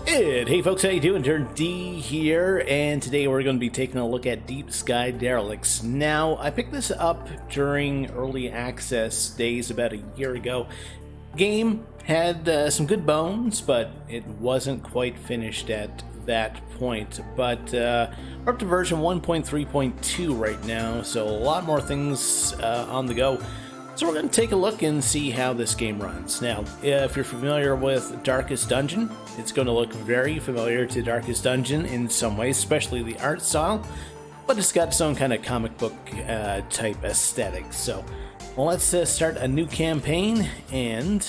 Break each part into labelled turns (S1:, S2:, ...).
S1: Hey folks, how you doing? Durinde here, and today we're going to be taking a look at Deep Sky Derelicts. Now, I picked this up during early access days about a year ago. Game had some good bones, but it wasn't quite finished at that point. But we're up to version 1.3.2 right now, so a lot more things on the go. So we're going to take a look and see how this game runs. Now, if you're familiar with Darkest Dungeon, it's going to look very familiar to Darkest Dungeon in some ways, especially the art style, but it's got its own kind of comic book type aesthetic. So let's start a new campaign, and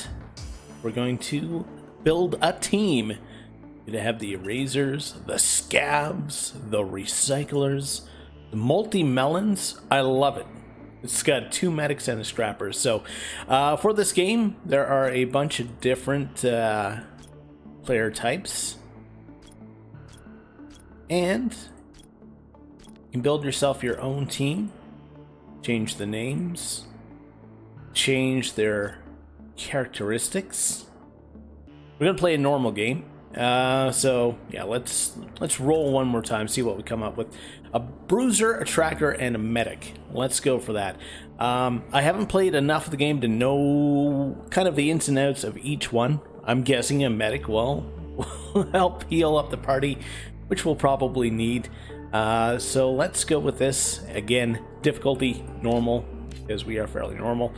S1: we're going to build a team. We're going to have the Erasers, the Scabs, the Recyclers, the Multi-Melons. I love it. It's got 2 medics and a strapper. So for this game, there are a bunch of different player types. And you can build yourself your own team. Change the names. Change their characteristics. We're going to play a normal game. So yeah, let's roll one more time, see what we come up with. A bruiser, a tracker, and a medic. Let's go for that. I haven't played enough of the game to know kind of the ins and outs of each one. I'm guessing a medic will help heal up the party, which we'll probably need. So let's go with this. Again, difficulty normal, because we are fairly normal.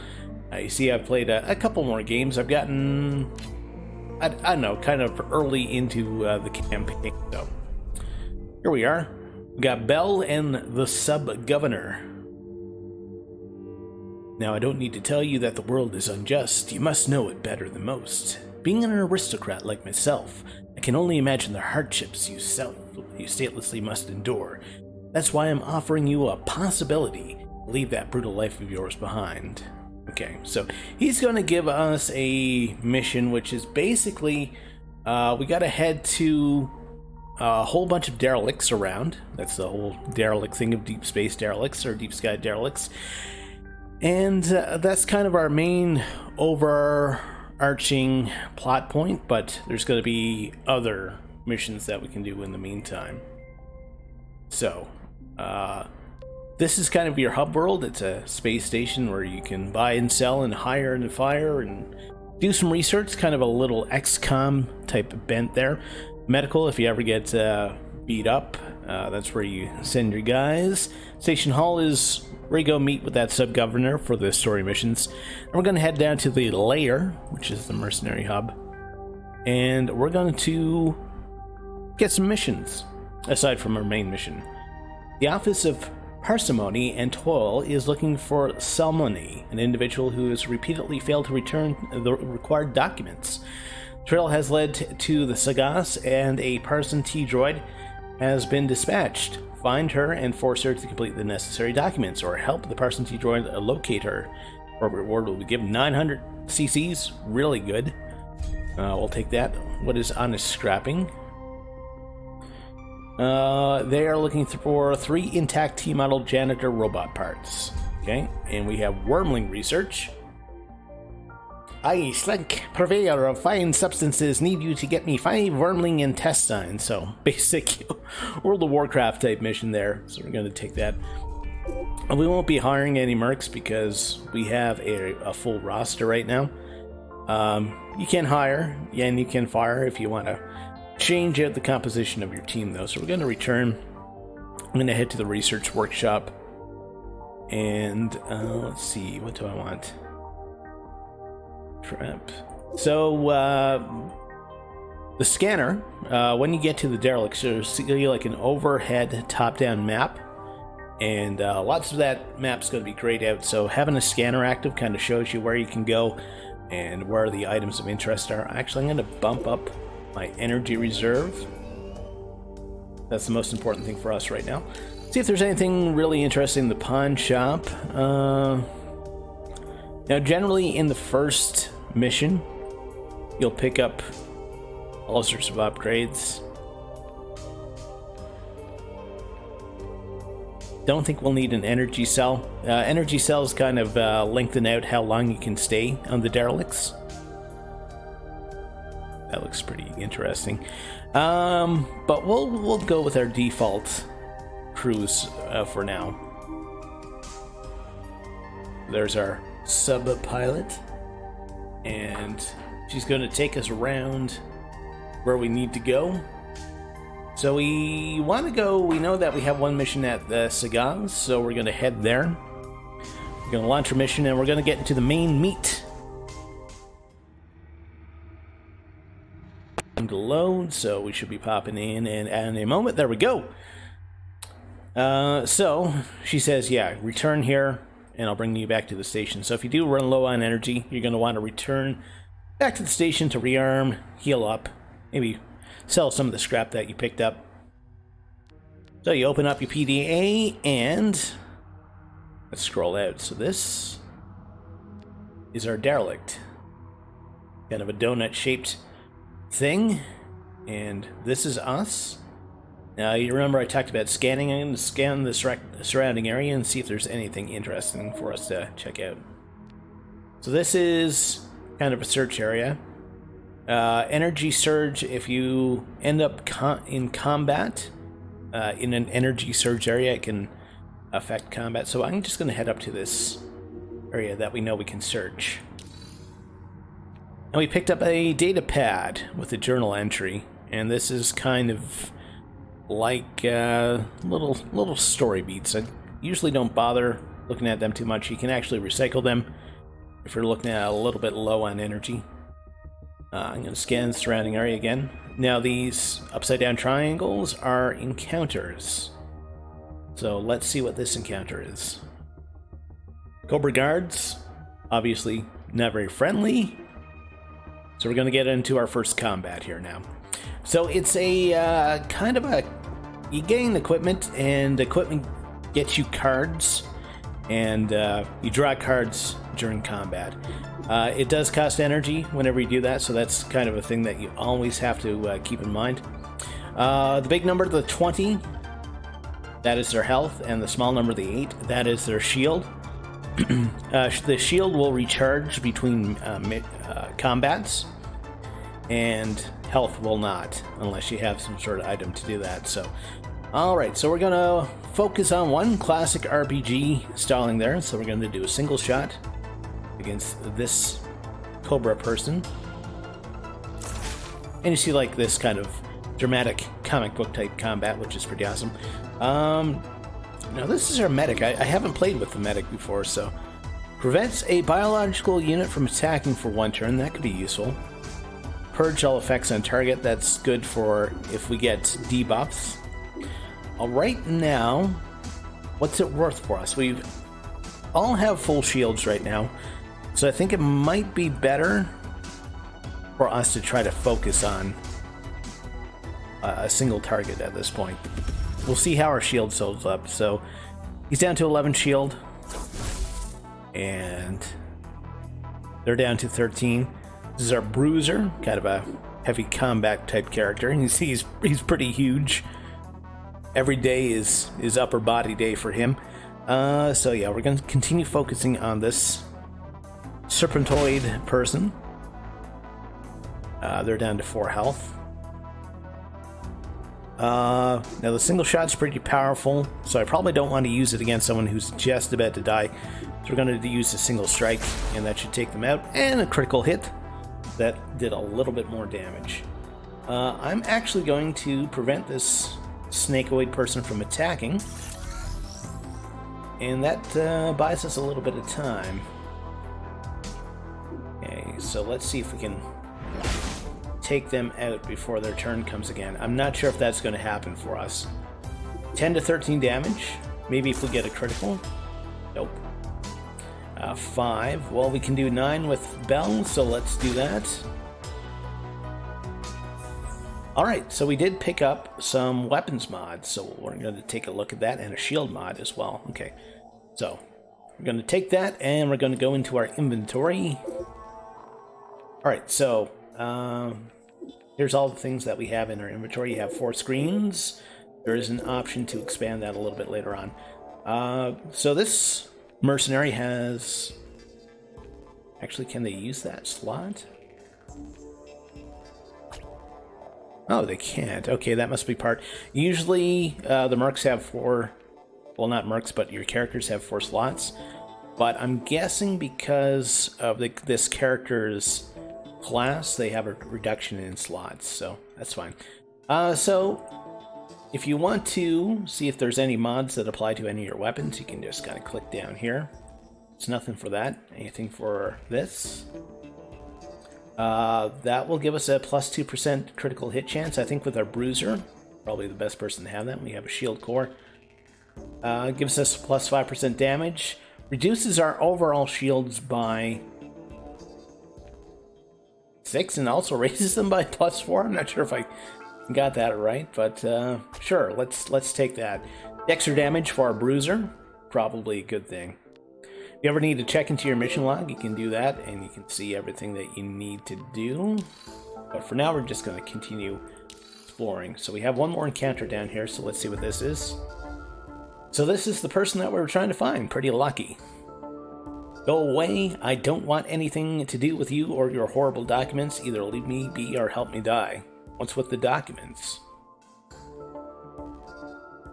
S1: You see, I've played a couple more games. I've gotten, I don't know, kind of early into the campaign. So here we are. We got Bell and the Sub-Governor. Now, I don't need to tell you that the world is unjust. You must know it better than most. Being an aristocrat like myself, I can only imagine the hardships you statelessly must endure. That's why I'm offering you a possibility. Leave that brutal life of yours behind. Okay, so he's going to give us a mission, which is basically we got to head to a whole bunch of derelicts around. That's the whole derelict thing of deep space derelicts or deep sky derelicts. And that's kind of our main overarching plot point, but there's going to be other missions that we can do in the meantime. So, this is kind of your hub world. It's a space station where you can buy and sell and hire and fire and do some research, kind of a little XCOM type bent there. Medical, if you ever get beat up, that's where you send your guys. Station Hall is where you go meet with that sub-governor for the story missions. And we're going to head down to the lair, which is the mercenary hub. And we're going to get some missions, aside from our main mission. The Office of Parsimony and Toil is looking for Salmoni, an individual who has repeatedly failed to return the required documents. Trail has led to the Sagas, and a Parson T-Droid has been dispatched. Find her and force her to complete the necessary documents, or help the Parson T-Droid locate her. Our reward will be given 900 CCs. Really good. We'll take that. What is honest scrapping? They are looking for 3 intact T-model janitor robot parts. Okay, and we have wormling research. I, Slink, purveyor of fine substances, need you to get me 5 wormling intestines. So, basic World of Warcraft type mission there. So we're going to take that. And we won't be hiring any mercs because we have a full roster right now. You can hire, and you can fire if you want to change out the composition of your team, though. So we're going to return. I'm going to head to the research workshop. And let's see, what do I want? Trap. So the scanner, when you get to the derelicts, you'll see like an overhead top-down map, and lots of that map's going to be grayed out. So having a scanner active kind of shows you where you can go and where the items of interest are. Actually, I'm going to bump up my energy reserve. That's the most important thing for us right now. See if there's anything really interesting in the pawn shop. Now, generally in the first mission, you'll pick up all sorts of upgrades. Don't think we'll need an energy cell. Energy cells kind of lengthen out how long you can stay on the derelicts. That looks pretty interesting. But we'll go with our default cruise for now. There's our sub-pilot, and she's going to take us around where we need to go. So we want to go, we know that we have one mission at the Sagaz, so we're going to head there. We're going to launch our mission, and we're going to get into the main meat. To load, so we should be popping in a moment. There we go. So she says, yeah, return here and I'll bring you back to the station. So if you do run low on energy, you're going to want to return back to the station to rearm, heal up, maybe sell some of the scrap that you picked up. So you open up your PDA and let's scroll out. So this is our Derelict, kind of a donut shaped thing, and this is us. Now you remember I talked about scanning and scan the surrounding area and see if there's anything interesting for us to check out. So this is kind of a search area. Energy surge, if you end up in combat in an energy surge area, it can affect combat. So I'm just going to head up to this area that we know we can search. And we picked up a data pad with a journal entry, and this is kind of like little story beats. I usually don't bother looking at them too much. You can actually recycle them if you're looking at a little bit low on energy. I'm going to scan the surrounding area again. Now these upside down triangles are encounters. So let's see what this encounter is. Cobra guards, obviously not very friendly. So we're going to get into our first combat here now. So it's a kind of a, you gain equipment, and equipment gets you cards, and you draw cards during combat. It does cost energy whenever you do that, so that's kind of a thing that you always have to keep in mind. The big number, the 20, that is their health, and the small number, the 8, that is their shield. The shield will recharge between combats, and health will not, unless you have some sort of item to do that. So, alright, so we're gonna focus on one classic RPG styling there. So we're gonna do a single shot against this Cobra person. And you see like this kind of dramatic comic book type combat, which is pretty awesome. Now this is our medic. I haven't played with the medic before, so prevents a biological unit from attacking for one turn. That could be useful. Purge all effects on target. That's good for if we get debuffs. Right now, what's it worth for us? We all have full shields right now, so I think it might be better for us to try to focus on a single target at this point. We'll see how our shield holds up. So he's down to 11 shield, and they're down to 13. This is our bruiser, kind of a heavy combat type character, and you see he's pretty huge. Every day is upper body day for him. So yeah, we're going to continue focusing on this serpentoid person. They're down to 4 health. Now the single shot's pretty powerful, so I probably don't want to use it against someone who's just about to die. So we're going to use a single strike, and that should take them out, and a critical hit. That did a little bit more damage. I'm actually going to prevent this snakeoid person from attacking, and that buys us a little bit of time. Okay, so let's see if we can take them out before their turn comes again. I'm not sure if that's going to happen for us. 10 to 13 damage. Maybe if we get a critical. Nope. 5. Well, we can do 9 with Bell, so let's do that. Alright, so we did pick up some weapons mods, so we're going to take a look at that, and a shield mod as well. Okay, so we're going to take that, and we're going to go into our inventory. Alright, so here's all the things that we have in our inventory. You have 4 screens. There is an option to expand that a little bit later on. So this mercenary has... Actually, can they use that slot? Oh, they can't. Okay, that must be part. Usually, the mercs have 4. Well, not mercs, but your characters have 4 slots. But I'm guessing because of this character's class, they have a reduction in slots, so that's fine. So, if you want to see if there's any mods that apply to any of your weapons, you can just kind of click down here. It's nothing for that. Anything for this? That will give us a plus 2% critical hit chance. I think with our bruiser, probably the best person to have that. We have a shield core. Gives us plus 5% damage. Reduces our overall shields by 6 and also raises them by plus 4. I'm not sure if I got that right, but sure, let's take that. Extra damage for our bruiser, probably a good thing. If you ever need to check into your mission log, you can do that, and you can see everything that you need to do. But for now, we're just going to continue exploring. So we have one more encounter down here, so let's see what this is. So this is the person that we were trying to find. Pretty lucky. Go away. I don't want anything to do with you or your horrible documents. Either leave me be or help me die. What's with the documents?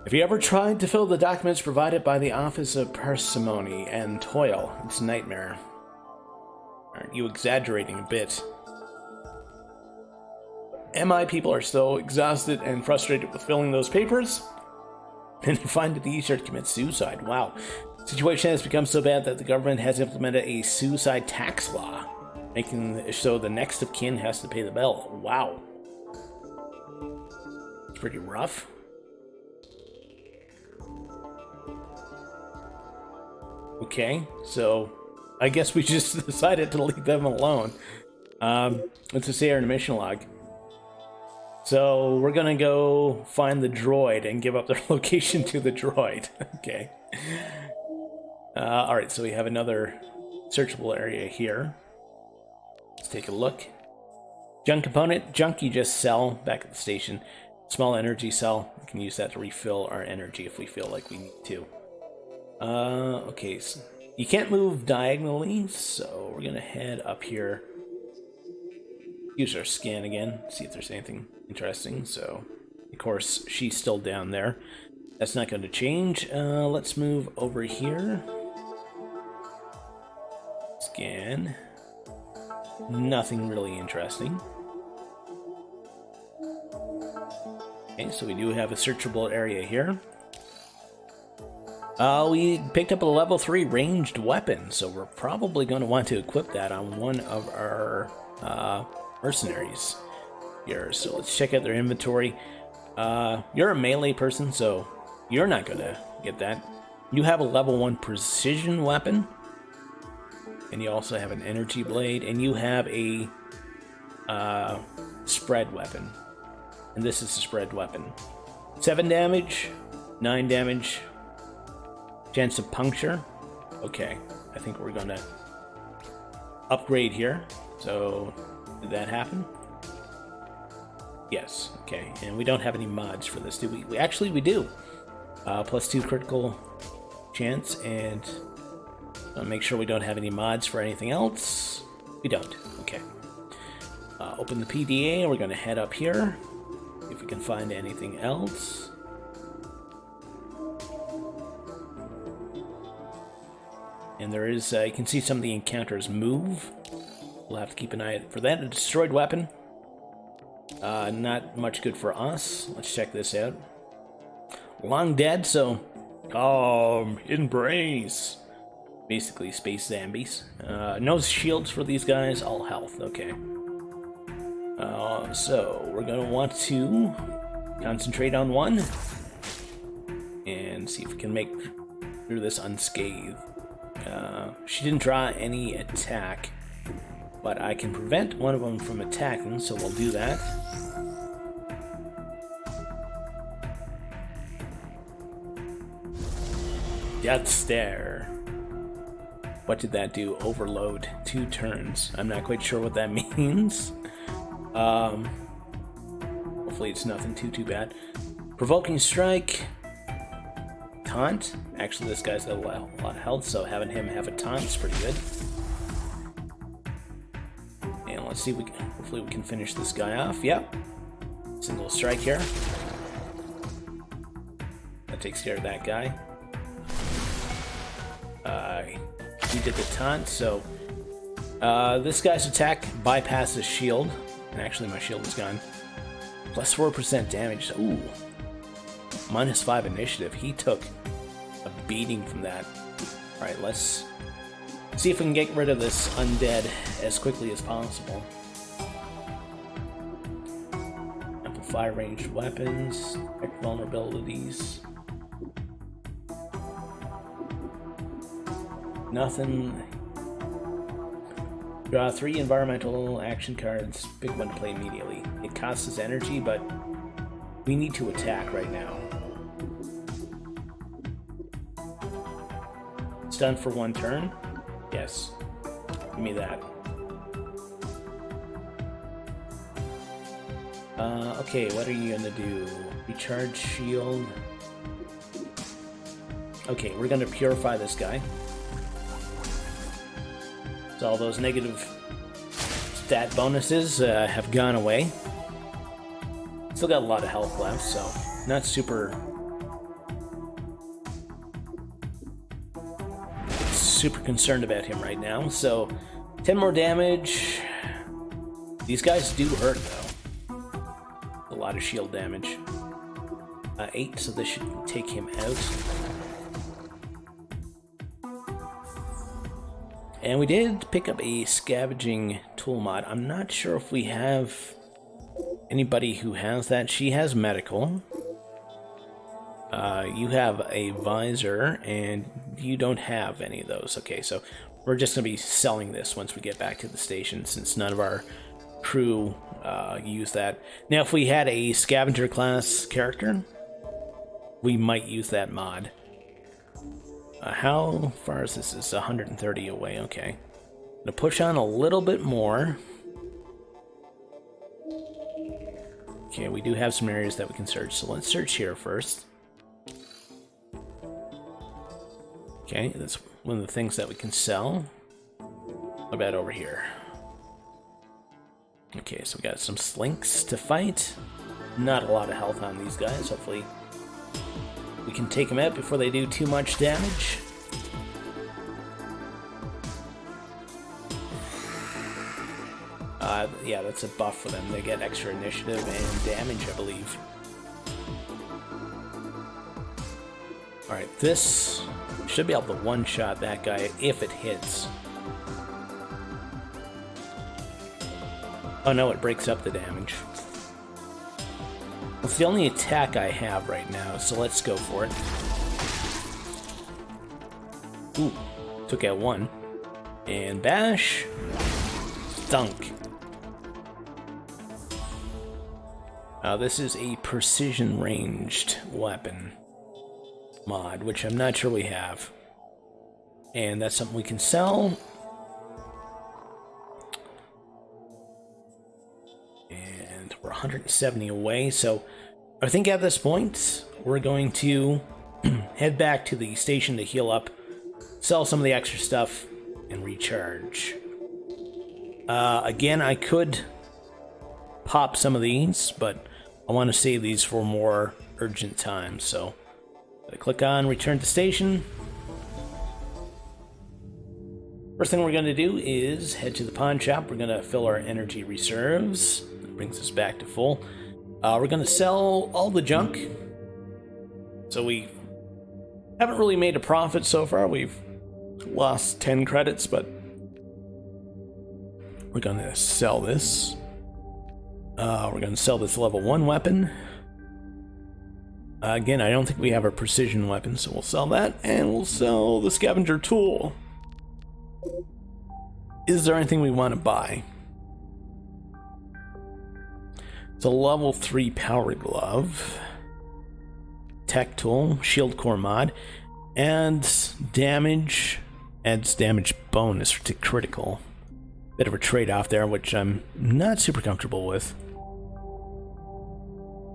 S1: Have you ever tried to fill the documents provided by the Office of Parsimony and Toil? It's a nightmare. Aren't you exaggerating a bit? MI people are so exhausted and frustrated with filling those papers, and they find it easier to commit suicide. Wow. The situation has become so bad that the government has implemented a suicide tax law, making it so the next of kin has to pay the bill. Wow. It's pretty rough. Okay, so I guess we just decided to leave them alone. Let's just say our mission log. So we're gonna go find the droid and give up their location to the droid. Okay. Alright, so we have another searchable area here. Let's take a look. Junk component. Junk you just sell back at the station. Small energy cell. We can use that to refill our energy if we feel like we need to. Okay, so you can't move diagonally, so we're gonna head up here. Use our scan again, see if there's anything interesting. So, of course, she's still down there. That's not going to change. Let's move over here. Scan. Nothing really interesting. Okay, so we do have a searchable area here. We picked up a level 3 ranged weapon, so we're probably going to want to equip that on one of our mercenaries here. So let's check out their inventory. You're a melee person, so you're not going to get that. You have a level 1 precision weapon, and you also have an energy blade, and you have a spread weapon. And this is a spread weapon. 7 damage, 9 damage, chance of puncture. Okay, I think we're gonna upgrade here. So, did that happen? Yes, okay. And we don't have any mods for this, do we? We do. Plus 2 critical chance, and make sure we don't have any mods for anything else. We don't, okay. Open the PDA, and we're gonna head up here. See if we can find anything else. And there is, you can see some of the encounters move. We'll have to keep an eye out for that. A destroyed weapon. Not much good for us. Let's check this out. Long dead, so embrace. Basically space zombies. No shields for these guys, all health, okay. So we're gonna want to concentrate on one and see if we can make through this unscathed. She didn't draw any attack, but I can prevent one of them from attacking, so we'll do that. Death Stare. What did that do? Overload. 2 turns. I'm not quite sure what that means. Hopefully it's nothing too bad. Provoking Strike. Taunt. Actually, this guy's got a lot of health, so having him have a taunt is pretty good. And let's see if hopefully we can finish this guy off. Yep. Single strike here. That takes care of that guy. He did the taunt, so this guy's attack bypasses shield. And actually, my shield is gone. Plus 4% damage. Ooh. -5 initiative. He took a beating from that. Alright, let's see if we can get rid of this undead as quickly as possible. Amplify ranged weapons, detect vulnerabilities. Nothing. Draw 3 environmental action cards. Pick one to play immediately. It costs us energy, but we need to attack right now. Stun for 1 turn? Yes. Give me that. Okay, what are you gonna do? Recharge shield. Okay, we're gonna purify this guy. So all those negative stat bonuses have gone away. Still got a lot of health left, so not super concerned about him right now. So 10 more damage. These guys do hurt though. A lot of shield damage. 8, so this should take him out. And we did pick up a scavenging tool mod. I'm not sure if we have anybody who has that. She has medical. You have a visor, and you don't have any of those. Okay, so we're just going to be selling this once we get back to the station, since none of our crew use that. Now, if we had a scavenger class character, we might use that mod. How far is this? It's 130 away. Okay. I'm gonna push on a little bit more. Okay, we do have some areas that we can search, so let's search here first. Okay, that's one of the things that we can sell. What about over here? Okay, so we got some slinks to fight. Not a lot of health on these guys. Hopefully we can take them out before they do too much damage. Yeah, that's a buff for them. They get extra initiative and damage, I believe. Alright, this should be able to one-shot that guy if it hits. Oh no, it breaks up the damage. It's the only attack I have right now, so let's go for it. Ooh, took out 1. And bash. Thunk. This is a precision ranged weapon mod, which I'm not sure we have. And that's something we can sell. And we're 170 away, so I think at this point we're going to head back to the station to heal up, sell some of the extra stuff, and recharge. Again, I could pop some of these, but I want to save these for more urgent times, so I click on return to station. First thing we're going to do is head to the pawn shop. We're going to fill our energy reserves. That brings us back to full. We're going to sell all the junk. So we haven't really made a profit so far. We've lost 10 credits, but we're going to sell this. We're going to sell this level 1 weapon. Again, I don't think we have a precision weapon, so we'll sell that, and we'll sell the scavenger tool. Is there anything we want to buy? It's a level 3 power glove, tech tool, shield core mod, and damage, adds damage bonus to critical. Bit of a trade-off there, which I'm not super comfortable with.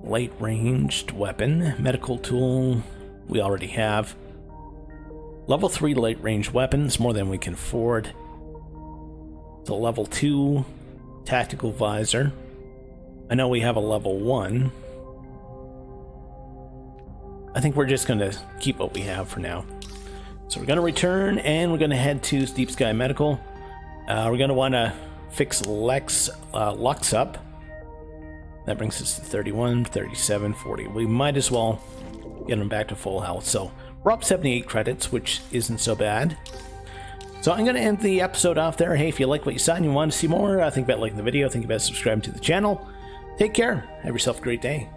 S1: Light ranged weapon, medical tool, we already have. Level 3 light range weapons, more than we can afford. It's a level 2 tactical visor. I know we have a level 1. I think we're just going to keep what we have for now. So we're going to return, and we're going to head to Deep Sky Medical. We're going to want to fix Lux up. That brings us to 31, 37, 40. We might as well get him back to full health. So we're up 78 credits, which isn't so bad. So I'm going to end the episode off there. Hey, if you like what you saw and you want to see more, think about liking the video, think about subscribing to the channel. Take care. Have yourself a great day.